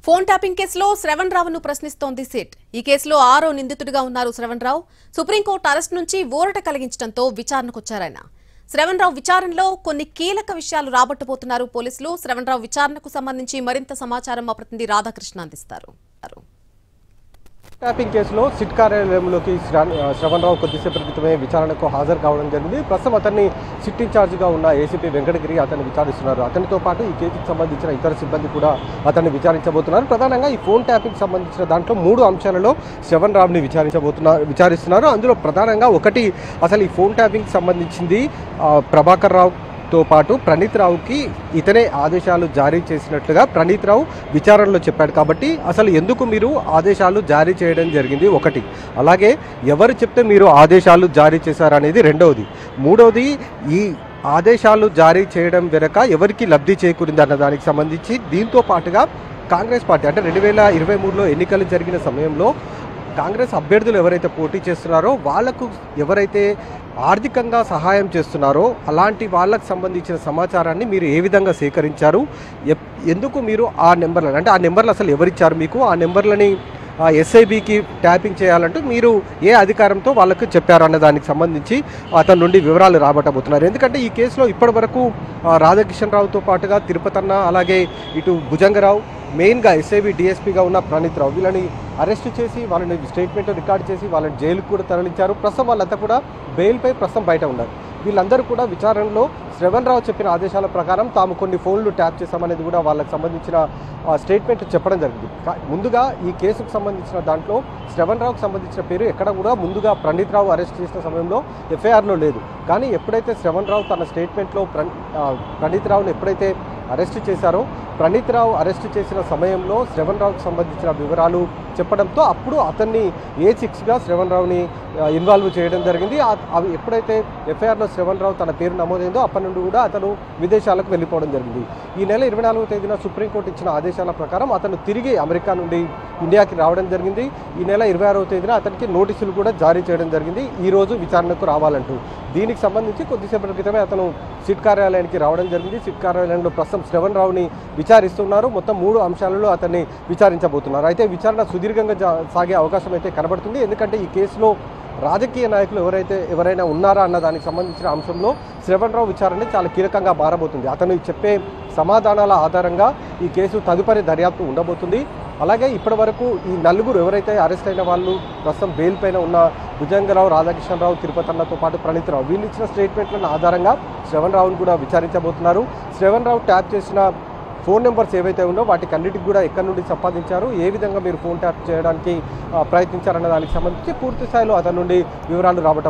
Phone tapping కేసులో శ్రవణ్ రావును ప్రశ్నిస్తోంది SIT. ఈ కేసులో 6వ నిందితుడిగా ఉన్నారు శ్రవణ్ రావు. సుప్రీంకోర్టు అరెస్ట్ నుంచి ఊరట కలిగించడంతో విచారణకొచ్చారాయన. శ్రవణ్ రావు విచారణలో కొన్ని కీలక విషయాలు రాబట్టబోతున్నారు పోలీసులు. శ్రవణ్ రావు విచారణకు సంబంధించి మరింత సమాచారం మా ప్రతినిధి రాధాకృష్ణ అందిస్తారు. ట్యాపింగ్ కేసులో సిట్ కార్యాలయంలోకి శ్రవణ్ రావు కొద్దిసేపటి క్రితమే విచారణకు హాజరు కావడం జరిగింది. ప్రస్తుతం అతన్ని సిట్ ఇన్ఛార్జిగా ఉన్న ఏసీపీ వెంకటగిరి అతన్ని విచారిస్తున్నారు. అతనితో పాటు ఈ కేసుకు సంబంధించిన ఇతర సిబ్బంది కూడా అతన్ని విచారించబోతున్నారు. ప్రధానంగా ఈ ఫోన్ ట్యాపింగ్ సంబంధించిన దాంట్లో 3 అంశాలలో శ్రవణ్ రావుని విచారిస్తున్నారు. అందులో ప్రధానంగా ఒకటి, అసలు ఈ ఫోన్ ట్యాపింగ్ సంబంధించింది ప్రభాకర్ రావు తో పాటు ప్రణీత్ రావుకి ఇతనే ఆదేశాలు జారీ చేసినట్లుగా ప్రణీత్ రావు విచారణలో చెప్పాడు. కాబట్టి అసలు ఎందుకు మీరు ఆదేశాలు జారీ చేయడం జరిగింది ఒకటి, అలాగే ఎవరు చెప్తే మీరు ఆదేశాలు జారీ చేశారనేది రెండవది, మూడవది ఈ ఆదేశాలు జారీ చేయడం వెనక ఎవరికి లబ్ధి చేకూరింది అన్న దానికి సంబంధించి దీంతో పాటుగా కాంగ్రెస్ పార్టీ అంటే 2023లో ఎన్నికలు జరిగిన సమయంలో కాంగ్రెస్ అభ్యర్థులు ఎవరైతే పోటీ చేస్తున్నారో వాళ్లకు ఎవరైతే ఆర్థికంగా సహాయం చేస్తున్నారో అలాంటి వాళ్ళకు సంబంధించిన సమాచారాన్ని మీరు ఏ విధంగా సేకరించారు, ఎందుకు మీరు ఆ నెంబర్లను అంటే ఆ నెంబర్లు అసలు ఎవరిచ్చారు మీకు, ఆ నెంబర్లని ఎస్ఐబికి ట్యాపింగ్ చేయాలంటూ మీరు ఏ అధికారంతో వాళ్ళకు చెప్పారు అన్న దానికి సంబంధించి అతని నుండి వివరాలు రాబట్టబోతున్నారు. ఎందుకంటే ఈ కేసులో ఇప్పటి వరకు రాధాకిషన్ రావుతో పాటుగా తిరుపతన్న అలాగే ఇటు భుజంగరావు మెయిన్గా ఎస్ఐబి డిఎస్పీగా ఉన్న ప్రణీత్ రావు వీళ్ళని అరెస్ట్ చేసి వాళ్ళని స్టేట్మెంట్ రికార్డ్ చేసి వాళ్ళని జైలుకు కూడా తరలించారు. ప్రస్తుతం వాళ్ళంతా కూడా బెయిల్పై ప్రస్తుతం బయట ఉన్నారు. వీళ్ళందరూ కూడా విచారణలో శ్రవణ్ రావు చెప్పిన ఆదేశాల ప్రకారం తాము కొన్ని ఫోన్లు ట్యాప్ చేశామనేది కూడా వాళ్ళకి సంబంధించిన స్టేట్మెంట్ చెప్పడం జరిగింది. ముందుగా ఈ కేసుకు సంబంధించిన దాంట్లో శ్రవణ్ రావుకు సంబంధించిన పేరు ఎక్కడ కూడా ముందుగా ప్రణీత్ రావు అరెస్ట్ చేసిన సమయంలో ఎఫ్ఐఆర్లో లేదు. కానీ ఎప్పుడైతే శ్రవణ్ రావు తన స్టేట్మెంట్లో ప్రణీత్ రావును ఎప్పుడైతే అరెస్ట్ చేశారో ప్రణీత్ రావు అరెస్ట్ చేసిన సమయంలో శ్రవణ్ రావుకు సంబంధించిన వివరాలు చెప్పడంతో అప్పుడు అతన్ని A6గా శ్రవణ్ రావుని ఇన్వాల్వ్ చేయడం జరిగింది. అవి ఎప్పుడైతే ఎఫ్ఐఆర్లో శ్రవణ్ రావు తన పేరు నమోదైందో అప్పటి నుండి కూడా అతను విదేశాలకు వెళ్ళిపోవడం జరిగింది. ఈ నెల 24వ తేదీన సుప్రీంకోర్టు ఇచ్చిన ఆదేశాల ప్రకారం అతను తిరిగి అమెరికా నుండి ఇండియాకి రావడం జరిగింది. ఈ నెల 26వ తేదీన అతనికి నోటీసులు కూడా జారీ చేయడం జరిగింది ఈరోజు విచారణకు రావాలంటూ. దీనికి సంబంధించి కొద్దిసేపటి క్రితమే అతను సిట్ కార్యాలయానికి రావడం జరిగింది. సిట్ కార్యాలయంలో ప్రస్తుతం శ్రవణ్ రావుని విచారిస్తున్నారు. మొత్తం 3 అంశాలలో అతన్ని విచారించబోతున్నారు. అయితే విచారణ సుదీర్ఘంగా సాగే అవకాశం అయితే కనబడుతుంది. ఎందుకంటే ఈ కేసులో రాజకీయ నాయకులు ఎవరైనా ఉన్నారా అన్న దానికి సంబంధించిన అంశంలో శ్రవణ్ రావు విచారణ చాలా కీలకంగా మారబోతుంది. అతను చెప్పే సమాధానాల ఆధారంగా ఈ కేసు తదుపరి దర్యాప్తు ఉండబోతుంది. అలాగే ఇప్పటి వరకు ఈ 4 ఎవరైతే అరెస్ట్ అయిన వాళ్ళు ప్రస్తుతం బెయిల్ పైన ఉన్న భుజంగరావు, రాధాకిషన్ రావు, తిరుపతన్నతో పాటు ప్రణీత్ రావు వీళ్ళు ఇచ్చిన స్టేట్మెంట్లను ఆధారంగా శ్రవణ్ రావును కూడా విచారించబోతున్నారు. శ్రవణ్ రావు ట్యాప్ చేసిన ఫోన్ నెంబర్స్ ఏవైతే ఉన్నో వాటికి అన్నిటికి కూడా ఎక్కడి నుండి సంపాదించారు, ఏ విధంగా మీరు ఫోన్ ట్యాప్ చేయడానికి ప్రయత్నించారన్న దానికి సంబంధించి పూర్తి స్థాయిలో అతని నుండి వివరాలు రావటం